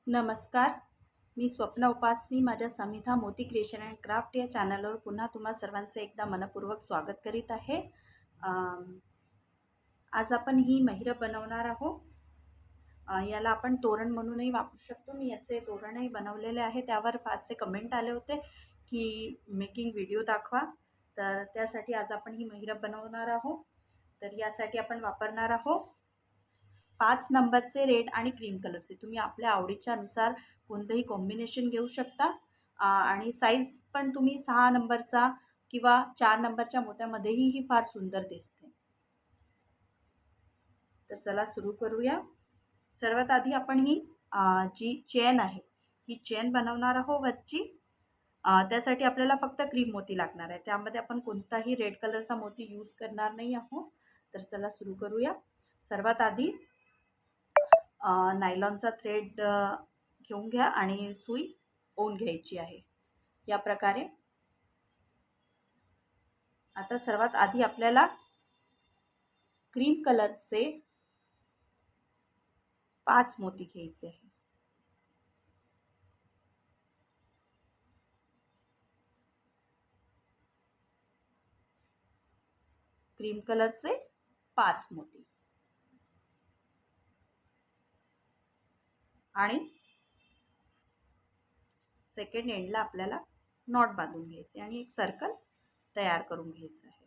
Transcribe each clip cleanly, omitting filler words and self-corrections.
नमस्कार. मी स्वप्ना उपासनी माझ्या समिधा मोती क्रिएशन अँड क्राफ्ट या चॅनलवर पुन्हा तुम्हा सर्वांचे एकदा मनपूर्वक स्वागत करीत आहे. आज आपण ही महिरप बनवणार आहोत. याला आपण तोरण म्हणूनही वापरू शकतो. मी याचे तोरणही बनवलेले आहे. त्यावर फारसे कमेंट आले होते की मेकिंग व्हिडिओ दाखवा. तर त्यासाठी आज आपण ही महिरप बनवणार आहोत. तर यासाठी आपण वापरणार आहोत 5 नंबरचे रेड आणि क्रीम कलरचे. तुम्ही आपल्या आवडीच्या अनुसार कोणतंही कॉम्बिनेशन घेऊ शकता. आणि साईज पण तुम्ही 6 नंबरचा किंवा 4 नंबरच्या मोत्यामध्येही ही फार सुंदर दिसते. तर चला सुरू करूया. सर्वात आधी आपण ही जी चेन आहे ही चेन बनवणार आहोत वरची. त्यासाठी आपल्याला फक्त क्रीम मोती लागणार आहे. त्यामध्ये आपण कोणताही रेड कलरचा मोती यूज करणार नाही आहोत. तर चला सुरू करूया. सर्वात आधी नायलॉनचा थ्रेड घेऊन घ्या आणि सुई ओवून घ्यायची आहे या प्रकारे. आता सर्वात आधी आपल्याला क्रीम कलरचे 5 मोती घ्यायचे आहे. क्रीम कलरचे 5 मोती आणि सेकंड एंडला आपल्याला नॉट बांधून घ्यायचे आणि एक सर्कल तयार करून घ्यायचं आहे.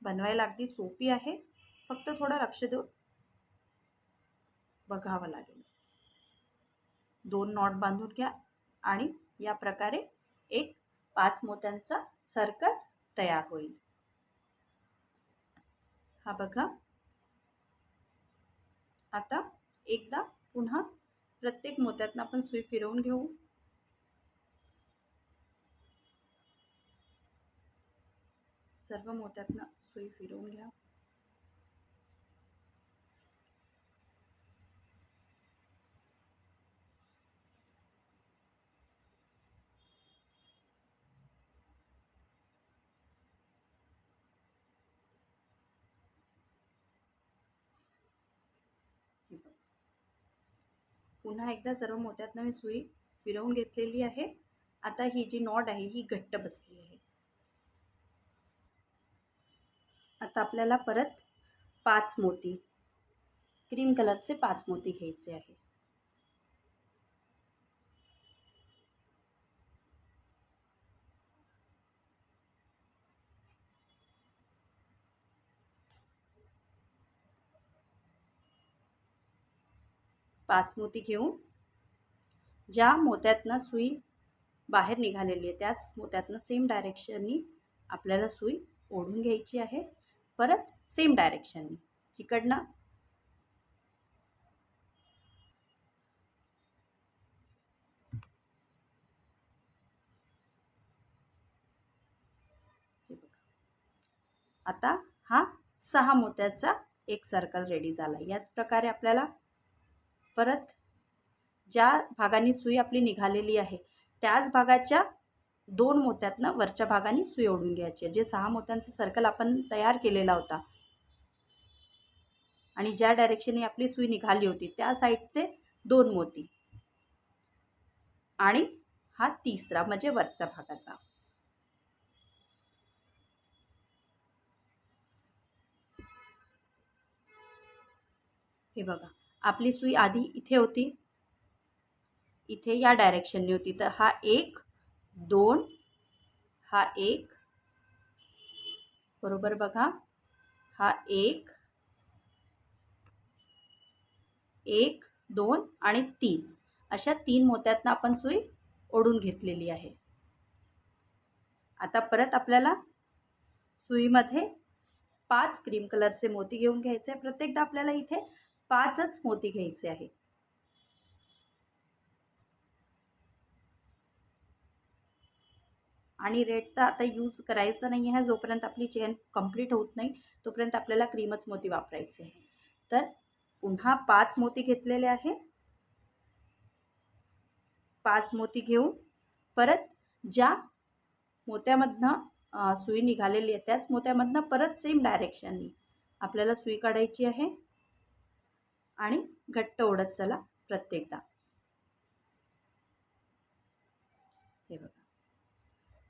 बनवायला अगदी सोपी आहे. फक्त थोडं लक्ष देऊन बघावं लागेल. 2 नॉट बांधून घ्या आणि या प्रकारे एक 5 मोत्यांचा सर्कल तयार होईल. हा बघा. आता एकदा पुन्हा प्रत्येक मोत्यातून आपण सुई फिरवून घेऊ. सर्व मोत्यातून सुई फिरवून घ्या. पुन्हा एकदा सर्व मोत्यातून मी सुई फिरवून घेतलेली आहे. आता ही जी नॉट आहे ही घट्ट बसली आहे. आता आपल्याला परत 5 मोती क्रीम कलरचे 5 मोती घ्यायचे आहे. पाच मोती घेऊन ज्या मोत्यातनं सुई बाहेर निघालेली आहे त्याच मोत्यातनं सेम डायरेक्शननी आपल्याला सुई ओढून घ्यायची आहे. परत सेम डायरेक्शननी जिकडनं आता हा 6 मोत्याचा एक सर्कल रेडी झाला. याच प्रकारे आपल्याला परत ज्या भागाने सुई आपली निघालेली आहे त्याच भागाच्या 2 मोत्यातनं वरच्या भागाने सुई ओढून घ्यायची आहे. जे 6 मोत्यांचा सर्कल आपण तयार केलेला होता आणि ज्या डायरेक्शनने आपली सुई निघाली होती त्या साईडचे 2 मोती आणि हा तिसरा म्हणजे वरच्या भागाचा. हे बघा. आपली सुई आधी इथे होती, इथे या डायरेक्शनने होती. तर हा 1 2 हा 1 बरोबर बघा. हा 1 1 2 आणि 3 अशा 3 मोत्यातनं आपण सुई ओढून घेतलेली आहे. आता परत आपल्याला सुईमध्ये 5 क्रीम कलरचे मोती घेऊन घ्यायचे. प्रत्येकदा आपल्याला इथे 5च मोती घ्यायचे आहे. आणि रेड तर आता यूज करायचं नाही आहे. जोपर्यंत आपली चेन कंप्लीट होत नाही तोपर्यंत आपल्याला क्रीमच मोती वापरायचे आहे. तर पुन्हा 5 मोती घेतलेले आहे. 5 मोती घेऊन परत ज्या मोत्यामधनं सुई निघालेली आहे त्याच मोत्यामधनं परत सेम डायरेक्शननी आपल्याला सुई काढायची आहे आणि घट्ट ओढत चला प्रत्येकदा. हे बघा,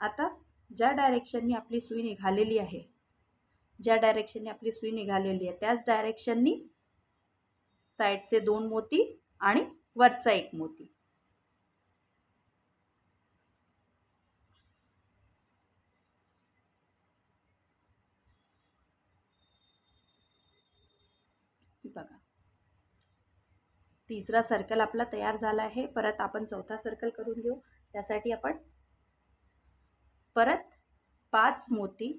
आता ज्या डायरेक्शननी आपली सुई निघालेली आहे, त्याच डायरेक्शननी साईडचे 2 मोती आणि वरचा 1 मोती. बघा, तिसरा सर्कल आपला तयार झाला आहे. परत आपण चौथा सर्कल करून घेऊ. त्यासाठी आपण परत 5 मोती,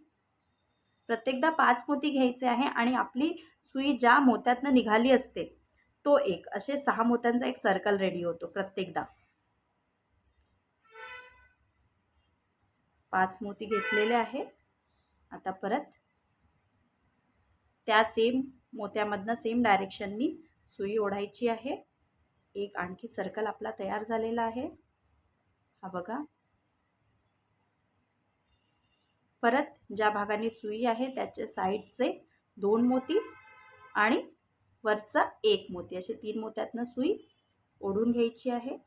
प्रत्येकदा 5 मोती घ्यायचे आहे आणि आपली सुई ज्या मोत्यातनं निघाली असते तो एक, असे 6 मोत्यांचा एक सर्कल रेडी होतो प्रत्येकदा. 5 मोती घेतलेले आहे. आता परत त्या सेम मोत्यामधनं सेम डायरेक्शननी सुई ओढायची आहे. एक आणखी सर्कल आपला तयार झालेला आहे. हा बघा, परत ज्या भागाने सुई आहे त्याच्या साईडचे 2 मोती आणि वरचा 1 मोती, असे 3 मोत्यातनं सुई ओढून घ्यायची आहे.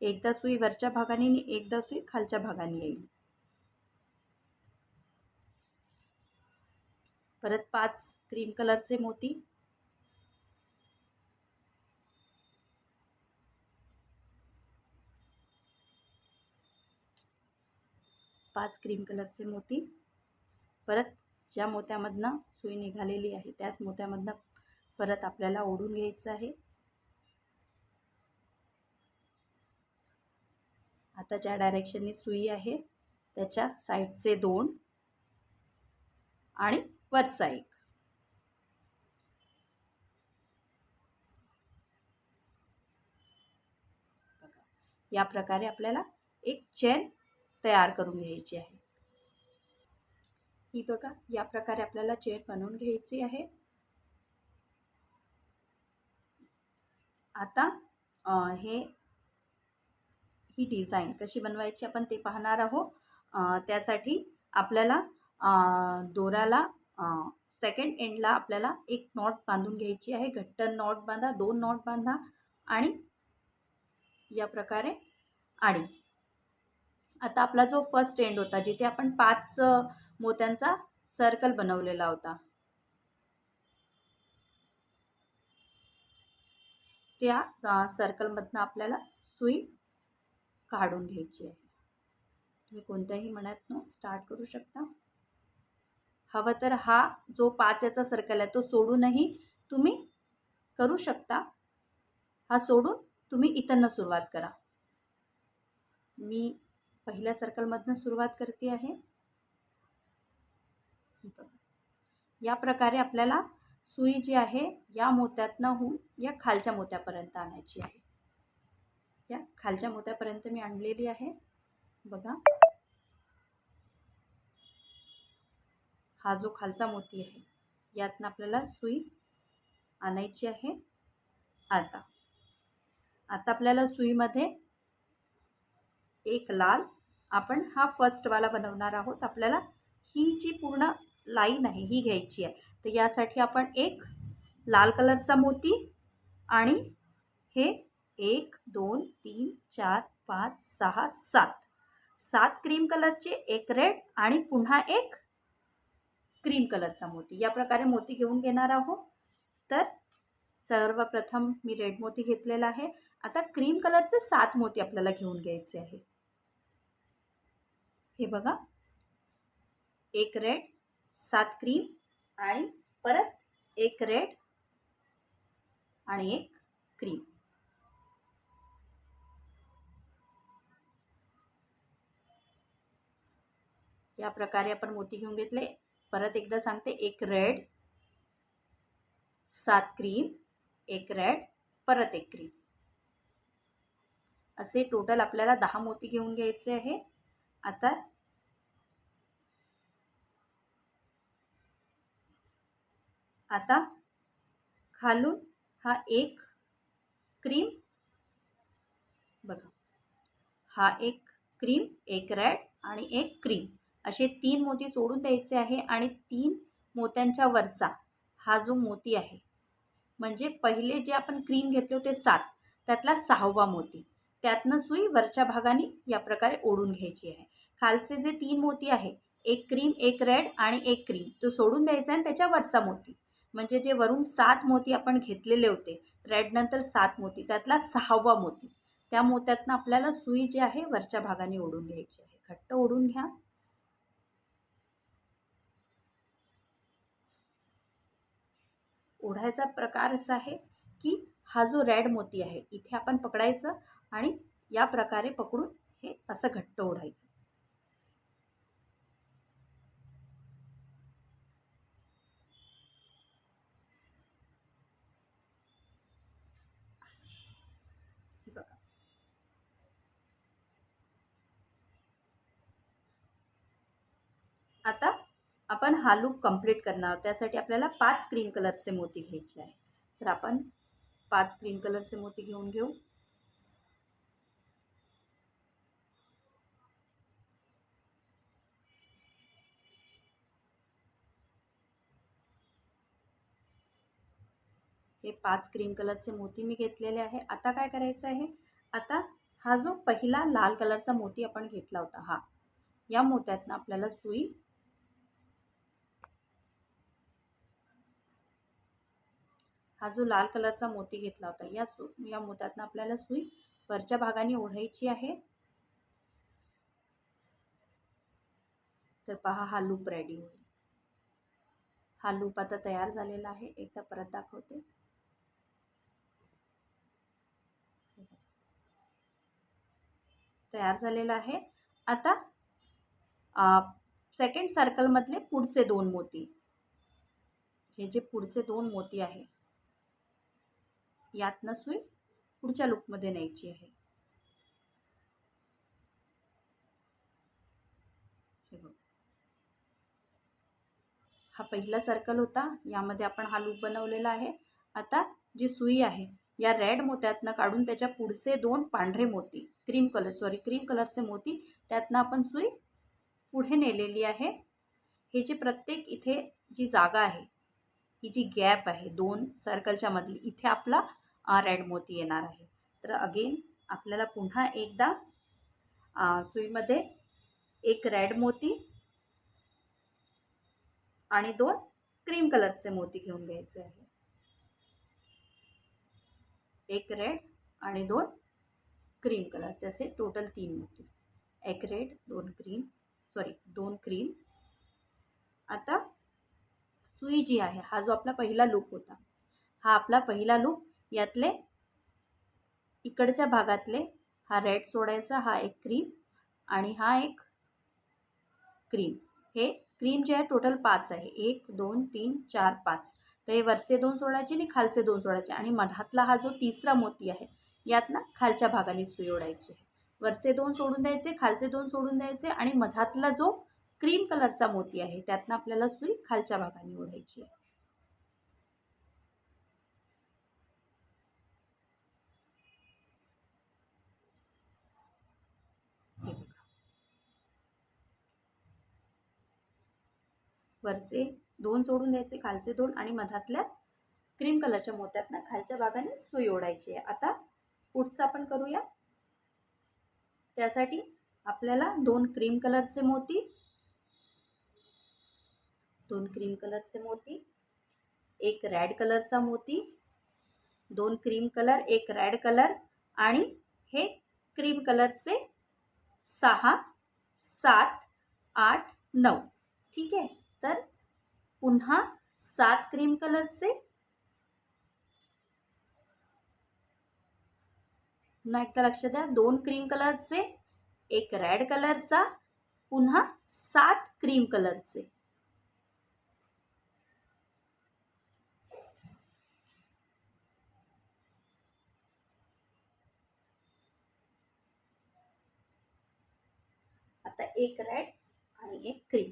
एकदा सुई वरच्या भागाने आणि एकदा सुई खालच्या भागाने येईल. परत 5 क्रीम कलरचे मोती, 5 क्रीम कलरचे मोती. परत ज्या मोत्यामधनं सुई निघालेली आहे त्याच मोत्यामधनं परत आपल्याला ओढून घ्यायचं आहे. आता ज्या डायरेक्शननी सुई आहे त्याच्या साईडचे 2 आणि वरचा 1. या प्रकारे आपल्याला एक चेन तयार करून घ्यायची आहे. ही बघा, या प्रकारे आपल्याला चेन बनवून घ्यायची आहे. आता ही डिझाईन कशी बनवायची आपण ते पाहणार आहोत. त्यासाठी आपल्याला दोऱ्याला सेकंड एंडला आपल्याला एक नॉट बांधून घ्यायची आहे. घट्ट नॉट बांधा, 2 नॉट बांधा आणि या प्रकारे. आणि आता आपला जो फर्स्ट एंड होता जिथे आपण 5 मोत्यांचा सर्कल बनवलेला होता, त्या सर्कलमधनं आपल्याला सुई काढून घ्यायची आहे. तुम्ही कोणत्याही मनातनं स्टार्ट करू शकता. हवं तर हा जो 5 याचा सर्कल आहे तो सोडूनही तुम्ही करू शकता. हा सोडून तुम्ही इथनं सुरुवात करा. मी पहिल्या सर्कलमधनं सुरुवात करते आहे. या प्रकारे आपल्याला सुई जी आहे या मोत्यातनं होऊन या खालच्या मोत्यापर्यंत आणायची आहे. या खालच्या मोत्यापर्यंत मी आणलेली आहे. बघा, हा जो खालचा मोती आहे यातनं आपल्याला सुई आणायची आहे. आता आपल्याला सुईमध्ये एक लाल, आपण हा फर्स्ट वाला बनवणार आहोत. आपल्याला ही जी पूर्ण लाईन आहे ही घ्यायची आहे. तर यासाठी आपण एक लाल कलरचा मोती आणि हे 1 2 3 4 5 6 7 क्रीम कलरचे, एक रेड आणि पुन्हा एक क्रीम कलरचा मोती, या प्रकारे मोती घेऊन घेणार आहोत. तर सर्वप्रथम मी रेड मोती घेतलेला आहे. आता क्रीम कलरचे 7 मोती आपल्याला घेऊन घ्यायचे आहे. हे बघा, एक रेड, 7 क्रीम आणि परत एक रेड आणि एक क्रीम. या प्रकारे आपण मोती घेऊन घेतले. परत एकदा सांगते, एक रेड, 7 क्रीम, एक रेड, परत एक क्रीम, असे टोटल आपल्याला 10 मोती घेऊन घ्यायचे आहे. आता खालून हा एक क्रीम, बघा हा एक क्रीम, एक रेड आणि एक क्रीम असे 3 मोती सोडून द्यायचे आहे. आणि 3 मोत्यांच्या वरचा हा जो मोती आहे, म्हणजे पहिले जे आपण क्रीम घेतले होते 7, त्यातला 6वा मोती, त्यातनं सुई वरच्या भागाने या प्रकारे ओढून घ्यायची आहे. खालचे जे 3 मोती आहे, एक क्रीम, एक रेड आणि एक क्रीम, तो सोडून द्यायचा आणि त्याच्या वरचा मोती, म्हणजे जे वरून 7 मोती आपण घेतलेले होते, रेड नंतर 7 मोती, त्यातला 6वा मोती, त्या मोत्यातनं आपल्याला सुई जी आहे वरच्या भागाने ओढून घ्यायची आहे. घट्ट ओढून घ्या. ओढायचा प्रकार असा आहे की हा जो रेड मोती आहे इथे आपण पकडायचं आणि या प्रकारे पकडून हे असं घट्ट ओढायचं. बघा, आता आपण हा लूप कंप्लीट करणार आहोत. त्यासाठी आपल्याला 5 क्रीम कलरचे मोती घ्यायचे आहे. तर आपण 5 क्रीम कलरचे मोती घेऊन घेऊ. हे 5 क्रीम कलरचे मोती मी घेतलेले आहे. आता काय करायचं आहे, आता हा जो पहिला लाल कलरचा मोती आपण घेतला होता, या मोत्यातनं आपल्याला सुई हा जो लाल कलरचा मोती घेतला होता, या मोत्यातनं आपल्याला सुई वरच्या भागाने ओढायची आहे. तर पहा, हा लूप रेडी होईल. हा लूप आता तयार झालेला आहे. एकदा परत दाखवते. तयार झालेला आहे. आता सेकंड सर्कल मधले पुढचे 2 मोती, हे जे पुढचे 2 मोती आहे, यातनं सुई पुढच्या लूप मध्ये न्यायची आहे. हा पहिला सर्कल होता, यामध्ये आपण हा लूप बनवलेला आहे. आता जी सुई आहे या रेड मोत्यातनं काढून त्याच्या पुढचे 2 पांढरे मोती, क्रीम कलरचे मोती, त्यातनं आपण सुई पुढे नेलेली आहे. हे जे प्रत्येक इथे जी जागा आहे, ही जी गॅप आहे 2 सर्कलच्या मधली, इथे आपला रेड मोती येणार आहे. तर अगेन आपल्याला पुन्हा एकदा सुईमध्ये एक रेड मोती आणि 2 क्रीम कलरचे मोती घेऊन घ्यायचे आहे. एक रेड आणि 2 क्रीम कलरचे, असे टोटल 3 मोती. एक रेड, 2 क्रीम. आता सुई जी आहे, हा जो आपला पहिला लूप होता, हा आपला पहिला लूप, यातले इकडच्या भागातले हा रेड सोडायचा, हा एक क्रीम आणि हा एक क्रीम. हे क्रीम जे आहे टोटल 5 आहे. 1 2 3 4 5. तर हे वरचे 2 सोडायचे आणि खालचे 2 सोडायचे आणि मधातला हा जो तिसरा मोती आहे, यातनं खालच्या भागाने सुई ओढायची आहे. वरचे 2 सोडून द्यायचे, खालचे 2 सोडून द्यायचे आणि मधातला जो क्रीम कलरचा मोती आहे, त्यातनं आपल्याला सुई खालच्या भागाने ओढायची आहे. वरचे 2 सोडून द्यायचे, खालचे 2 आणि मधातल्या क्रीम कलरच्या मोत्यातनं खालच्या भागाने सुई ओढायची आहे. आता पुढचं आपण करूया. त्यासाठी आपल्याला 2 क्रीम कलरचे मोती, 2 क्रीम कलरचे मोती, एक रेड कलरचा मोती, 2 क्रीम कलर, एक रेड कलर आणि हे क्रीम कलरचे 6 7 8 9. ठीक आहे. तर पुन्हा 7 क्रीम कलरचे, पुन्हा एकदा लक्ष द्या, 2 क्रीम कलरचे, एक रेड कलरचा, पुन्हा 7 क्रीम कलरचे. आता एक रेड आणि एक क्रीम.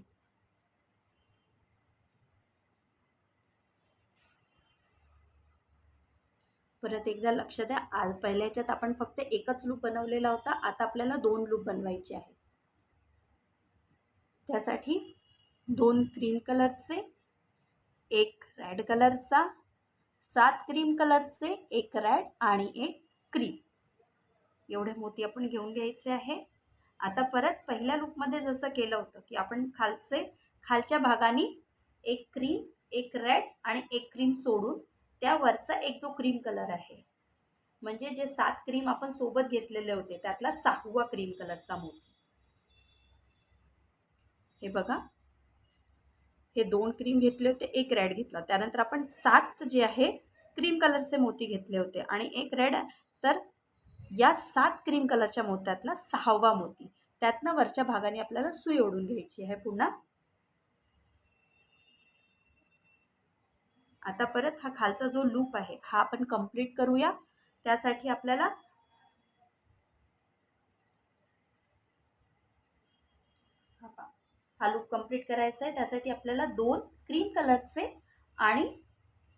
परत एकदा लक्ष द्या, आज पहिल्या ह्याच्यात आपण फक्त एकच लूप बनवलेला होता, आता आपल्याला 2 लूप बनवायचे आहेत. त्यासाठी 2 क्रीम कलरचे, 1 रेड कलरचा, 7 क्रीम कलरचे, 1 रेड आणि 1 क्रीम, एवढे मोती आपण घेऊन घ्यायचे आहे. आता परत पहिल्या लूपमध्ये जसं केलं होतं की आपण खालच्या भागाने 1 क्रीम, 1 रेड आणि 1 क्रीम सोडून त्यावरचा एक जो क्रीम कलर आहे, म्हणजे जे 7 क्रीम आपण सोबत घेतलेले होते त्यातला 6वा क्रीम कलरचा मोती. हे बघा, हे 2 क्रीम घेतले होते, 1 रेड घेतला, त्यानंतर आपण 7 जे आहे क्रीम कलरचे मोती घेतले होते आणि 1 रेड. तर या 7 क्रीम कलरच्या मोत्यातला 6वा मोती, त्यातनं वरच्या भागाने आपल्याला सुई ओढून घ्यायची आहे पुन्हा. आता परत हा खालचा जो लूप आहे हा आपण कंप्लीट करूया. त्यासाठी आपल्याला हा लूप कंप्लीट करायचा आहे. त्यासाठी आपल्याला 2 क्रीम कलरचे आणि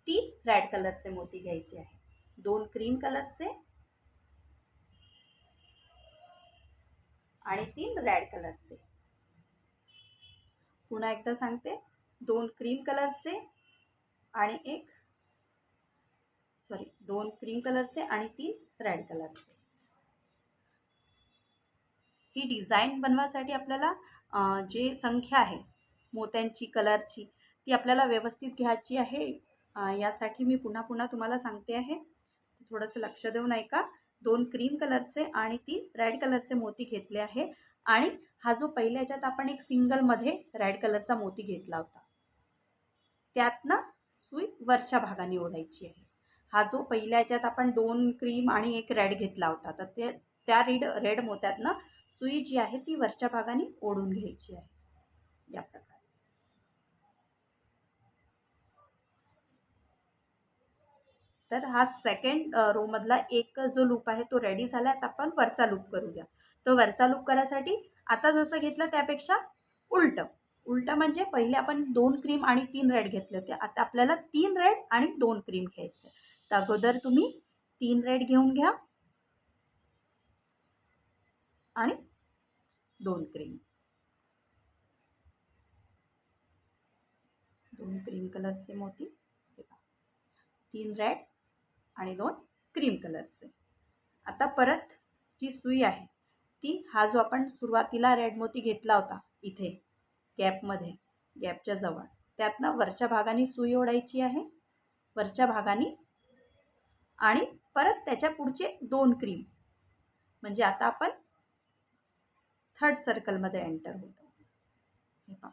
3 रेड कलरचे मोती घ्यायचे आहे. 2 क्रीम कलरचे आणि 3 रेड कलरचे. पुन्हा एकदा सांगते, 2 क्रीम कलरचे आणि 2 क्रीम कलरचे आणि 3 रेड कलरचे. ही डिझाईन बनवायसाठी आपल्याला जे संख्या आहे मोत्यांची कलरची ती आपल्याला व्यवस्थित घ्यायची आहे. यासाठी मी पुन्हा पुन्हा तुम्हाला सांगते आहे, थोडंसं लक्ष देऊन ऐका. 2 क्रीम कलरचे आणि 3 रेड कलरचे मोती घेतले आहे आणि हा जो पहिल्या ह्याच्यात आपण एक सिंगलमध्ये रेड कलरचा मोती घेतला होता त्यातनं सुई वरच्या भागाने ओढायची आहे. हा जो पहिल्या ह्याच्यात आपण 2 क्रीम आणि 1 रेड घेतला होता तर त्या रेड मोत्यातनं सुई जी आहे ती वरच्या भागाने ओढून घ्यायची आहे या प्रकारे. तर हा सेकंड रो मधला एक जो लूप आहे तो रेडी झाला. आता आपण वरचा लूप करूया. तो वरचा लूप करायसाठी आता जसं घेतलं त्यापेक्षा उलट म्हणजे पहिले आपण 2 क्रीम आणि 3 रेड घेतले होते, आता आपल्याला 3 रेड आणि 2 क्रीम घ्यायचे. तर अगोदर तुम्ही 3 रेड घेऊन घ्या आणि 2 क्रीम, 2 क्रीम कलरचे मोती, 3 रेड आणि 2 क्रीम कलरचे. आता परत जी सुई आहे ती हा जो आपण सुरुवातीला रेड मोती घेतला होता इथे गॅपच्या जवळ, त्यातनं वरच्या भागाने सुई ओढायची आहे वरच्या भागाने आणि परत त्याच्या पुढचे 2 क्रीम, म्हणजे आता आपण 3rd सर्कलमध्ये एंटर होतो. हे पहा,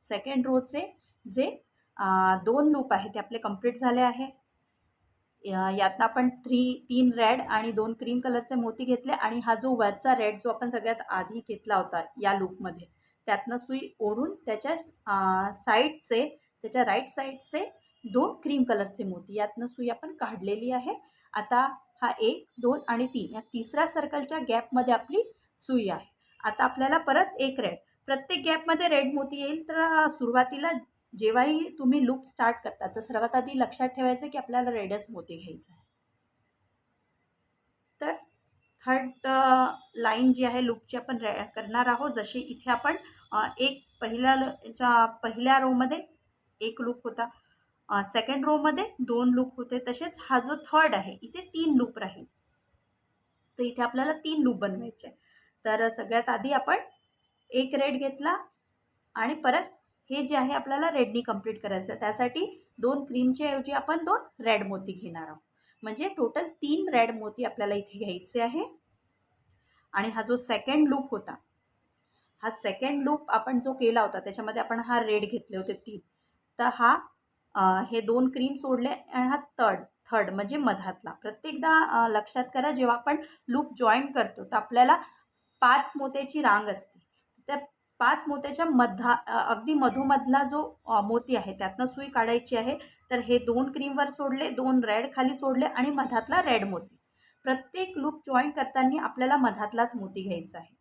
सेकंड रोचे जे 2 लूप आहे ते आपले कंप्लीट झाले आहे. यातनं आपण 3 रेड आणि 2 क्रीम कलरचे मोती घेतले आणि हा जो वरचा रेड जो आपण सगळ्यात आधी घेतला होता या लूपमध्ये त्यातनं सुई ओढून त्याच्या त्याच्या राईट साईडचे 2 क्रीम कलरचे मोती यातनं सुई आपण काढलेली आहे. आता हा 1, 2 आणि 3 या तिसऱ्या सर्कलच्या गॅपमध्ये आपली सुई आहे. आता आपल्याला परत 1 रेड, प्रत्येक गॅपमध्ये रेड मोती येईल. तर सुरुवातीला जेव्हाही तुम्ही लूप स्टार्ट करता तर सर्वात आधी लक्षात ठेवायचं की आपल्याला रेडच मोती घ्यायचं आहे. तर 3rd लाईन जी आहे लूपची आपण करणार आहोत. जशी इथे आपण पहिल्या रोमध्ये 1 लूप होता, सेकंड रोमध्ये 2 लूप होते, तसेच हा जो 3rd आहे इथे 3 लूप राहील. तर इथे आपल्याला 3 लूप बनवायचे आहे. तर सगळ्यात आधी आपण 1 रेड घेतला आणि परत हे जे आहे आपल्याला रेडनी कंप्लीट करायचं आहे. त्यासाठी 2 क्रीमच्या ऐवजी आपण 2 रेड मोती घेणार आहोत, म्हणजे टोटल 3 रेड मोती आपल्याला इथे घ्यायचे आहे. आणि हा जो सेकंड लूप होता, हा सेकंड लूप आपण जो केला होता त्याच्यामध्ये आपण हा रेड घेतले होते 3, तर हे 2 क्रीम सोडले आणि हा थर्ड म्हणजे मधातला. प्रत्येकदा लक्षात करा, जेव्हा आपण लूप जॉईन करतो तर आपल्याला 5 मोत्याची रांग असते. त्या 5 मोत्याच्या अगदी मधोमधला जो मोती आहे त्यातनं सुई काढायची आहे. तर हे 2 क्रीमवर सोडले, 2 रेड खाली सोडले आणि मधातला रेड मोती. प्रत्येक लूप जॉईन करताना आपल्याला मधातलाच मोती घ्यायचा आहे,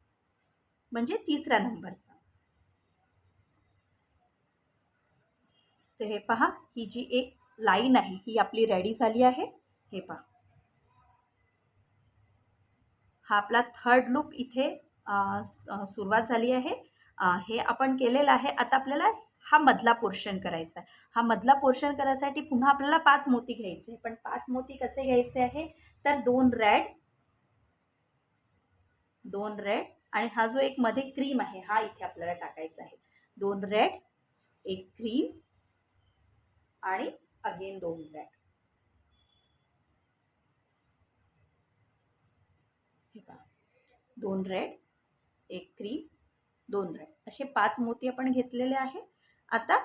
म्हणजे 3ऱ्या नंबरचा. तर हे पहा, ही जी एक लाईन आहे ही आपली रेडी झाली आहे. हे पहा, हा आपला थर्ड लूप इथे सुरुवात झाली आहे. हे आपण केलेलं आहे. आता आपल्याला हा मधला पोर्शन करायचा आहे. हा मधला पोर्शन करायसाठी पुन्हा आपल्याला 5 मोती घ्यायचे. पण 5 मोती कसे घ्यायचे आहे, तर 2 रेड आणि हा जो एक मध्ये क्रीम आहे हा इथे आपल्याला टाकायचा आहे. 2 रेड, 1 क्रीम आणि अगेन 2 रेड. हे पहा, 2 रेड, 1 क्रीम, 2 रेड असे 5 मोती आपण घेतलेले आहे. आता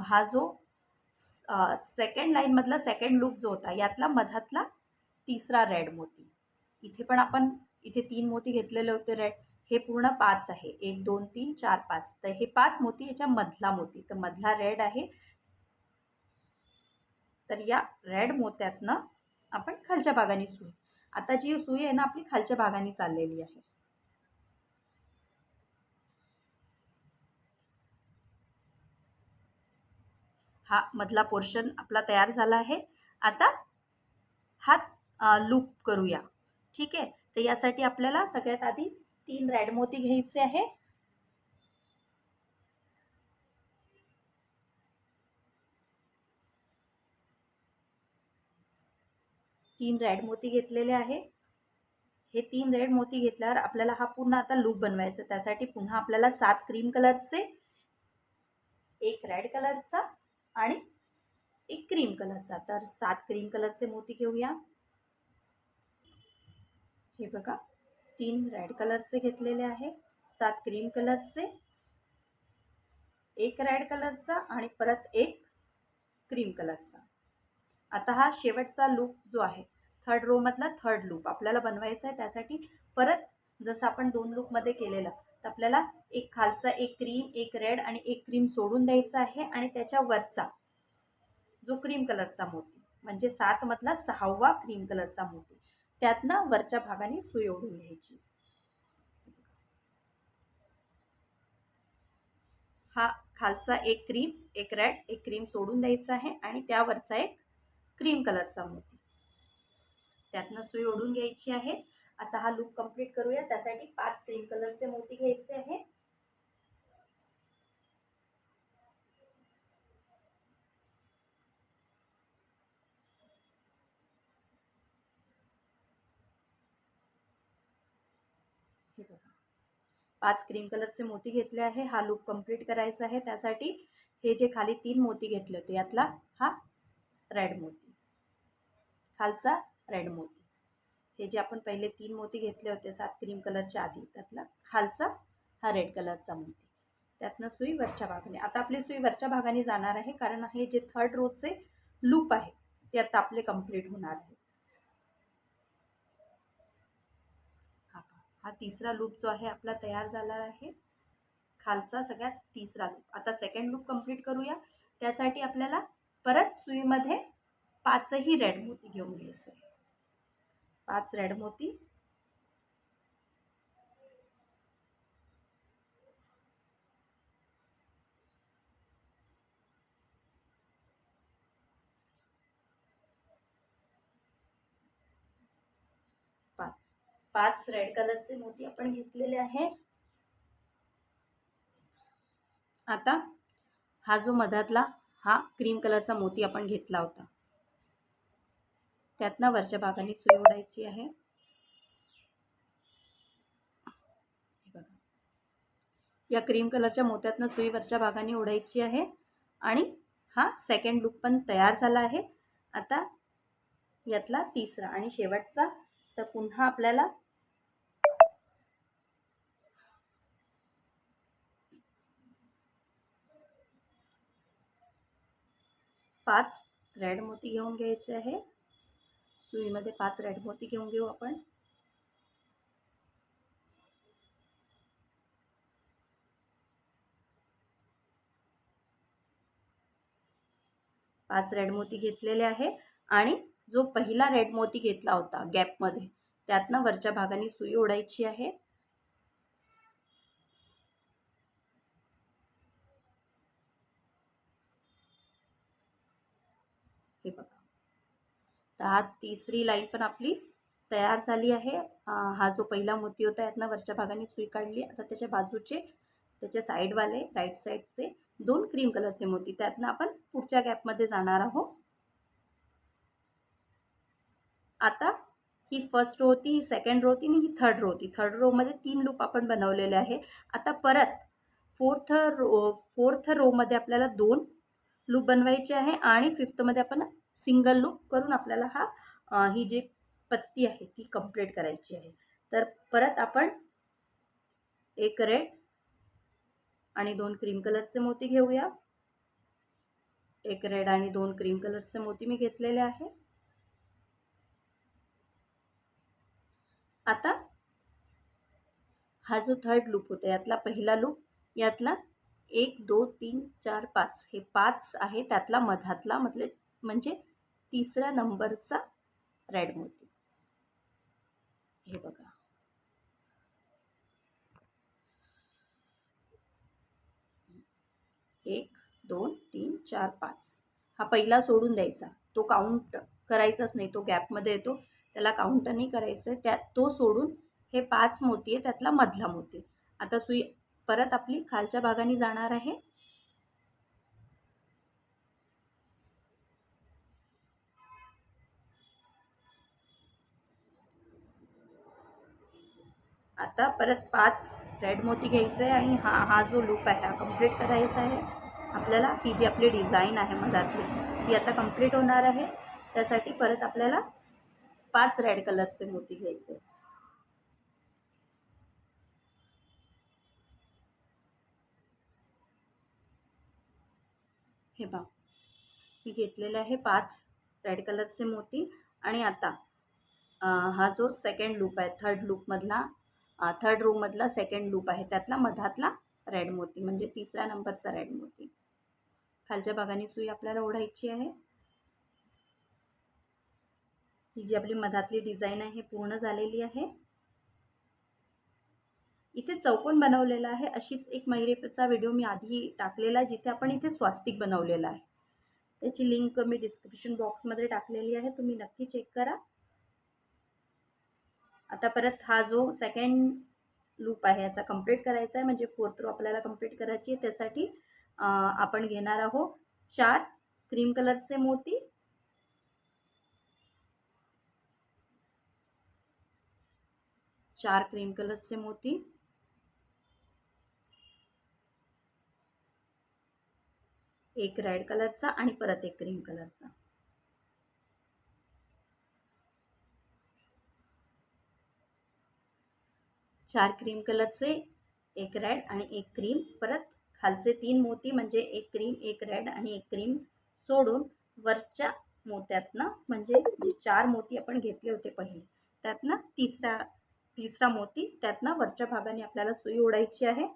हा जो सेकंड लाईन मधला सेकंड लूप जो होता यातला मधातला तिसरा रेड मोती, इथे पण आपण इथे 3 मोती घेतलेले होते रेड, हे पूर्ण 5 आहे. 1 2 3 4 5, तर हे 5 मोती याच्या मधला मोती, तर मधला रेड आहे. तर या रेड मोत्यातनं आपण खालच्या भागाने सुई, आता जी सुई आहे ना आपली खालच्या भागाने चाललेली आहे. हा मधला पोर्शन आपला तयार झाला आहे. आता हा लूप करूया. ठीक आहे, तर यासाठी आपल्याला सगळ्यात आधी 3 रेड मोती घ्यायचे आहे. 3 रेड मोती घेतलेले आहे. हे 3 रेड मोती घेतल्यावर आपल्याला हा पूर्ण आता लूप बनवायचा. त्यासाठी पुन्हा आपल्याला 7 क्रीम कलरचे, 1 रेड कलरचा आणि 1 क्रीम कलरचा, तर 7 क्रीम कलरचे मोती घेऊया. हे बघा, 3 रेड कलरचे घेतलेले आहे, 7 क्रीम कलरचे, 1 रेड कलरचा आणि परत 1 क्रीम कलरचा. आता हा शेवटचा लूप जो आहे, थर्ड रो मधला थर्ड लूप आपल्याला बनवायचा आहे. त्यासाठी परत जसं आपण 2 लूपमध्ये केलेलं, तर आपल्याला एक खालचा 1 क्रीम, 1 रेड आणि 1 क्रीम सोडून द्यायचा आहे आणि त्याच्या वरचा जो क्रीम कलरचा मोती म्हणजे 7 मधला 6वा क्रीम कलरचा मोती, त्यातनं वरच्या भागाने सुई ओढून घ्यायची. हा खालचा 1 क्रीम, 1 रेड, 1 क्रीम सोडून द्यायचा आहे आणि त्यावरचा 1 क्रीम कलरचा मोती, त्यातनं सुई ओढून घ्यायची आहे. आता हा लूप कंप्लीट करूया. त्यासाठी 5 क्रीम कलरचे मोती घ्यायचे आहे. हे बघा, 5 क्रीम कलरचे मोती घेतले आहे. हा लूप कंप्लीट करायचा आहे. त्यासाठी हे जे खाली 3 मोती घेतले होते यातला हा रेड मोती, खालचा रेड मोती, हे जे आपण पहिले 3 मोती घेतले होते 7 क्रीम कलरच्या आधी, त्यातला खालचा हा रेड कलरचा मोती, त्यातनं सुई वरच्या भागाने. आता आपली सुई वरच्या भागाने जाणार आहे, कारण हे जे थर्ड रोचे लूप आहे ते आता आपले कंप्लीट होणार आहे. हा तिसरा लूप जो आहे आपला तयार झाला आहे, खालचा सगळ्यात तिसरा लूप. आता सेकंड लूप कंप्लीट करूया. त्यासाठी आपल्याला परत सुईमध्ये 5ही रेड मोती घेऊन घ्यायचे. 5 रेड मोती, 5 रेड कलरचे मोती आपण घेतलेले आहे. आता हा जो मधातला हा क्रीम कलरचा मोती आपण घेतला होता, त्यातनं वरच्या भागाने सुई ओढायची आहे. या क्रीम कलरच्या मोत्यातनं सुई वरच्या भागाने ओढायची आहे आणि हा सेकंड लूप पण तयार झाला आहे. आता यातला तिसरा आणि शेवटचा, तर पुन्हा आपल्याला 5 रेड मोती घेऊन घ्यायचे आहे. सुईमध्ये 5 रेड मोती घेऊन घेऊ आपण. पाच रेड मोती घेतलेले आहे आणि जो पहिला रेड मोती घेतला होता गॅपमध्ये, त्यातनं वरच्या भागाने सुई ओढायची आहे. हे बघा, तर हा तिसरी लाईन पण आपली तयार झाली आहे. हा जो पहिला मोती होता यातनं वरच्या भागाने सुई काढली. आता त्याच्या बाजूचे, त्याच्या साईडवाले, राईट साईडचे 2 क्रीम कलरचे मोती, त्यातनं आपण पुढच्या गॅपमध्ये जाणार आहोत. आता ही फर्स्ट रो होती, ही सेकंड रो होती आणि ही थर्ड रो होती. थर्ड रोमध्ये 3 लूप आपण बनवलेले आहे. आता परत फोर्थ रोमध्ये आपल्याला 2 लूप बनवायचे आहे आणि फिफ्थमध्ये आपण सिंगल लूप करून आपल्याला ही जी पत्ती आहे ती कंप्लीट करायची आहे. तर परत आपण एक रेड आणि 2 क्रीम कलरचे मोती घेऊया. एक रेड आणि 2 क्रीम कलरचे मोती मी घेतलेले आहे. आता हा जो थर्ड लूप होता यातला पहिला लूप, यातला 1 2 3 4 5 हे 5 आहे, त्यातला मधातला म्हणजे तिसऱ्या नंबरचा रेड मोती. हे बघा, 1 2 3 4 5 हा पहिला सोडून द्यायचा, तो काउंट करायचाच नाही, तो गॅपमध्ये येतो, त्याला काउंट नाही करायचं. त्यात तो सोडून हे 5 मोती आहे, त्यातला मधला मोती. आता सुई परत आपली खालच्या भागाने जाणार आहे. आता परत 5 रेड मोती घ्यायचे आहे आणि हा जो लूप आहे हा कंप्लीट करायचा आहे आपल्याला. ही जी आपली डिझाईन आहे मधातली ती आता कंप्लीट होणार आहे. त्यासाठी परत आपल्याला 5 रेड कलरचे मोती घ्यायचे. हे पहा, मी घेतलेले आहे 5 रेड कलरचे मोती. आणि आता हा जो सेकंड लूप आहे, थर्ड रो मधला सेकंड लूप आहे, त्यातला मधातला रेड मोती म्हणजे तिसऱ्या नंबरचा रेड मोती. खालच्या भागाने सुई आपल्याला ओढायची आहे. ही जी आपली मधातली डिझाईन आहे पूर्ण झालेली आहे. इथे चौकोन बनवलेला आहे. अशीच एक महिरेचा व्हिडिओ मी आधी टाकलेला, जिथे आपण इथे स्वास्तिक बनवलेला आहे. त्याची लिंक मी डिस्क्रिप्शन बॉक्समध्ये टाकलेली आहे, तुम्ही नक्की चेक करा. आता परत हा जो सेकंड लूप आहे याचा कंप्लीट करायचा आहे, म्हणजे फोर्थ रो आपल्याला कंप्लीट करायची आहे. त्यासाठी आपण घेणार आहोत 4 क्रीम कलरचे मोती, 4 क्रीम कलरचे मोती, एक रेड कलरचा आणि परत एक क्रीम कलरचा. चार क्रीम कलरचे, एक रेड आणि एक क्रीम, परत खालचे 3 मोती म्हणजे एक क्रीम, एक रेड आणि एक क्रीम सोडून वरच्या मोत्यातनं, म्हणजे जे 4 मोती आपण घेतले होते पहिले त्यातनं तिसरा मोती, त्यातनं वरच्या भागाने आपल्याला सुई ओढायची आहे.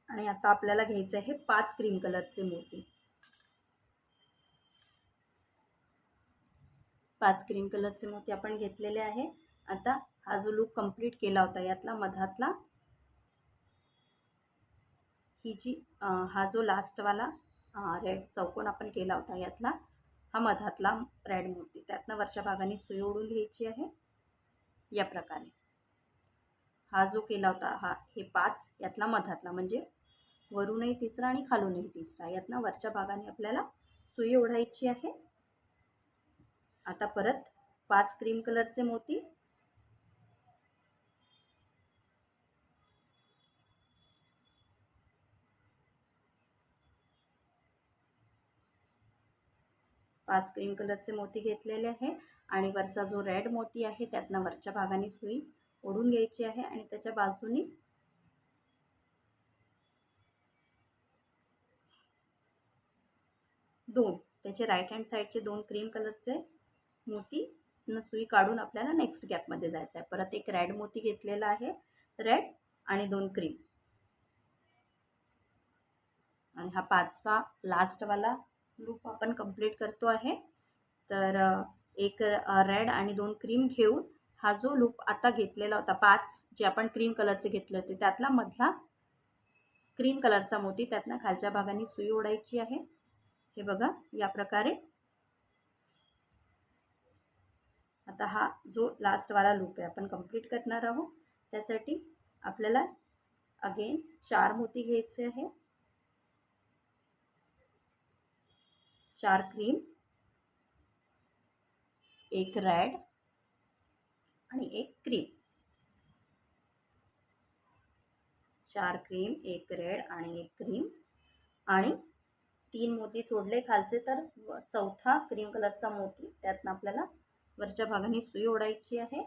आणि आता आपल्याला घ्यायचे आहे 5 क्रीम कलरचे मोती. 5 क्रीम कलरचे मोती आपण घेतलेले आहे. आता हा जो लूप कंप्लीट केला होता यातला मधातला हा जो लास्टवाला रेड चौकोन आपण केला होता यातला हा मधातला रेड मोती, त्यातनं वरच्या भागाने सुई ओढून घ्यायची आहे. या प्रकारे हा जो केला होता हे 5 यातला मधातला, म्हणजे वरूनही तिसरा आणि खालूनही तिसरा, यातनं वरच्या भागाने आपल्याला सुई ओढायची आहे. आता परत 5 क्रीम कलरचे मोती, 5 क्रीम कलरचे मोती घेतलेले आहे. आणि वरचा जो रेड मोती आहे त्यातनं वरच्या भागाने सुई ओढून घ्यायची आहे आणि त्याच्या बाजूने त्याचे राईट हँड साईडचे 2 क्रीम कलरचे मोती सुई काढून आपल्याला नेक्स्ट गॅपमध्ये जायचं आहे. परत एक रेड मोती घेतलेला आहे, रेड आणि 2 क्रीम, आणि हा 5वा लास्टवाला लूप आपण कंप्लीट करतो आहे. तर एक रेड आणि 2 क्रीम घेऊन हा जो लूप आता घेतलेला होता 5 जे आपण क्रीम कलरचे घेतले होते त्यातला मधला क्रीम कलरचा मोती, त्यातनं खालच्या भागाने सुई ओढायची आहे. हे बघा या प्रकारे. आता हा जो लास्टवाला लूप आहे आपण कंप्लीट करणार आहोत. त्यासाठी आपल्याला अगेन 4 मोती घ्यायचे आहे. 4 क्रीम, 1 रेड आणि 1 क्रीम. 4 क्रीम, 1 रेड आणि 1 क्रीम आणि 3 मोती सोडले खालचे, तर चौथा क्रीम कलरचा मोती त्यातनं आपल्याला वरच्या भागाने सुई ओढायची आहे.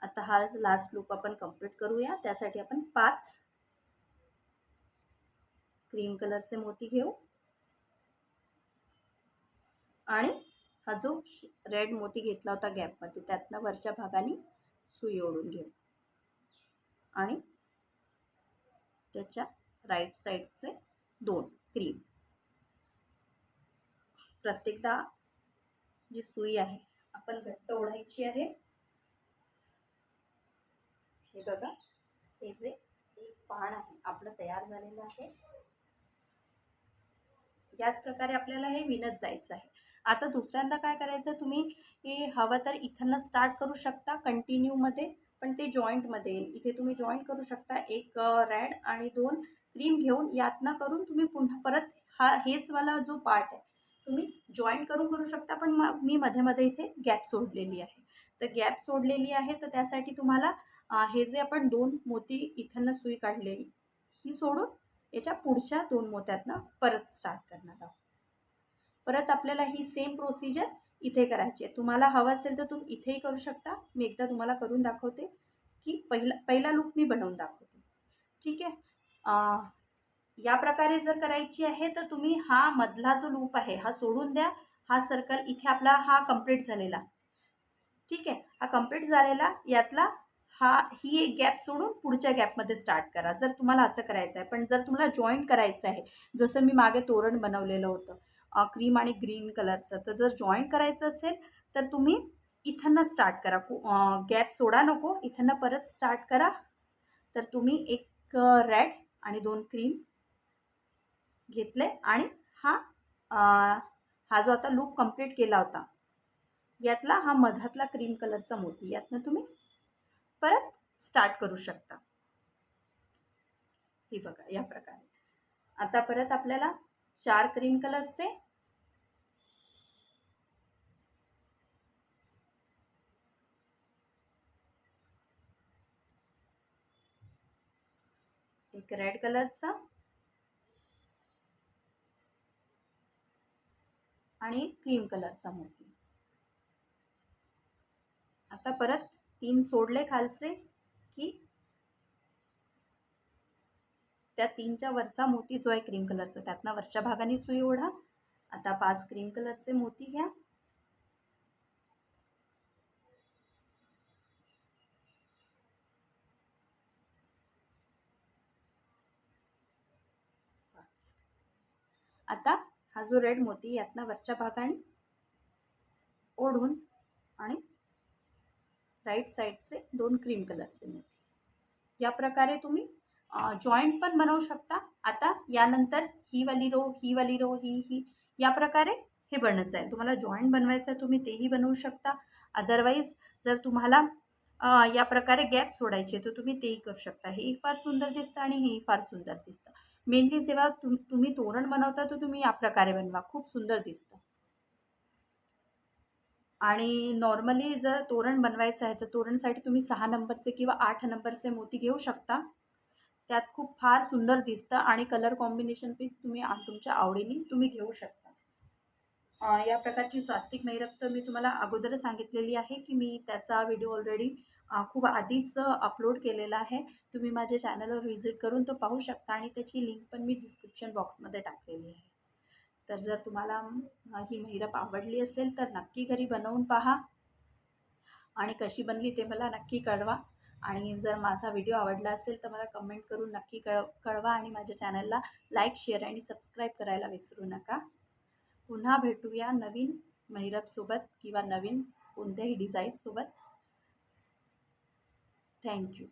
आता हा लास्ट लूप आपण कंप्लीट करूया. त्यासाठी आपण 5 क्रीम कलरचे मोती घेऊ आणि हा जो रेड मोती घेतला होता गॅपमध्ये त्यातनं वरच्या भागाने सुई ओढून घेऊ आणि त्याच्या राईट साईडचे 2 क्रीम. प्रत्येकदा जी सुई आहे आपण घट्ट ओढायची आहे. हे बघा हे जे एक पान आहे आपलं तयार झालेलं आहे. याच प्रकारे आपल्याला हे विणत जायचं आहे. आता दुसऱ्यांदा काय करायचं, तुम्ही हे हवं तर इथनं स्टार्ट करू शकता कंटिन्यूमध्ये, पण ते जॉईंटमध्ये येईल. इथे तुम्ही जॉईंट करू शकता. 1 रेड आणि 2 क्रीम घेऊन यातना करून तुम्ही पुन्हा परत हेच वाला जो पार्ट आहे तुम्ही जॉईंट करू शकता. पण मी मध्ये इथे गॅप सोडलेली आहे. तर गॅप सोडलेली आहे तर त्यासाठी तुम्हाला हे जे आपण 2 मोती इथनं सुई काढलेली ही सोडून याच्या पुढच्या 2 मोत्यातनं परत स्टार्ट करणार आहोत. परत आपल्याला ही सेम प्रोसिजर इथे करायची आहे. तुम्हाला हवं असेल तर तुम्ही इथेही करू शकता. मी एकदा तुम्हाला करून दाखवते की पहिला लूप मी बनवून दाखवते. ठीक आहे. या प्रकारे जर करायची आहे तर तुम्ही हा मधला जो लूप आहे हा सोडून द्या. हा सर्कल इथे आपला हा कंप्लीट झालेला. ठीक आहे. हा कंप्लीट झालेला यातला ही एक गॅप सोडून पुढच्या गॅपमध्ये स्टार्ट करा जर तुम्हाला असं करायचं आहे. पण जर तुम्हाला जॉईंट करायचं आहे, जसं मी मागे तोरण बनवलेलं होतं क्रीम आणि ग्रीन कलरचं, तर जर जॉईंट करायचं असेल तर तुम्ही इथनं स्टार्ट करा. गॅप सोडा नको, इथनं परत स्टार्ट करा. तर तुम्ही 1 रेड आणि 2 क्रीम घेतले आणि हा जो आता लूप कंप्लीट केला होता यातला हा मधातला क्रीम कलरचा मोती यातनं तुम्ही परत स्टार्ट करू शकता. हे बघा या प्रकारे. आता परत आपल्याला 4 क्रीम कलरचे, 1 रेड कलरचा आणि क्रीम कलरचा मोती. आता परत 3 सोडले खालचे की त्या 3च्या वरचा मोती जो आहे क्रीम कलरचा त्यातनं वरच्या भागाने सुई ओढा. आता 5 क्रीम कलरचे मोती घ्या. आता हा जो रेड मोती यातनं वरच्या भागाने ओढून आणि राईट साईडचे 2 क्रीम कलरचे मोती. या प्रकारे तुम्ही जॉईंट पण बनवू शकता. आता यानंतर ही वाली रो ही या प्रकारे हे बनत जाईल. तुम्हाला जॉईंट बनवायचं आहे तुम्ही तेही बनवू शकता. अदरवाईज जर तुम्हाला या प्रकारे गॅप सोडायचे तर तुम्ही तेही करू शकता. हेही फार सुंदर दिसतं आणि हेही फार सुंदर दिसतं. मेनली जेव्हा तुम्ही तोरण बनवता तर तुम्ही या प्रकारे बनवा, खूप सुंदर दिसतं. आणि नॉर्मली जर तोरण बनवायचं आहे तर तोरणसाठी तुम्ही 6 नंबरचे किंवा 8 नंबरचे मोती घेऊ शकता. त्यात खूप फार सुंदर दिसतं आणि कलर कॉम्बिनेशन पण तुम्ही तुमच्या आवडीने तुम्ही घेऊ शकता. या प्रकारची स्वास्तिक महिरप तर मी तुम्हाला अगोदरच सांगितलेली आहे की मी त्याचा व्हिडिओ ऑलरेडी खूप आधीच अपलोड केलेला आहे. तुम्ही माझ्या चॅनलवर व्हिजिट करून तो पाहू शकता आणि त्याची लिंक पण मी डिस्क्रिप्शन बॉक्समध्ये टाकलेली आहे. तर जर तुम्हाला ही महिरप आवडली असेल तर नक्की घरी बनवून पहा आणि कशी बनली ते मला नक्की कळवा. आणि जर माझा व्हिडिओ आवडला असेल तर मला कमेंट करून नक्की कळवा आणि माझ्या चॅनलला लाईक, शेअर आणि सबस्क्राईब करायला विसरू नका. पुन्हा भेटूया नवीन महिरपसोबत किंवा नवीन कोणत्याही डिझाईनसोबत. थँक्यू.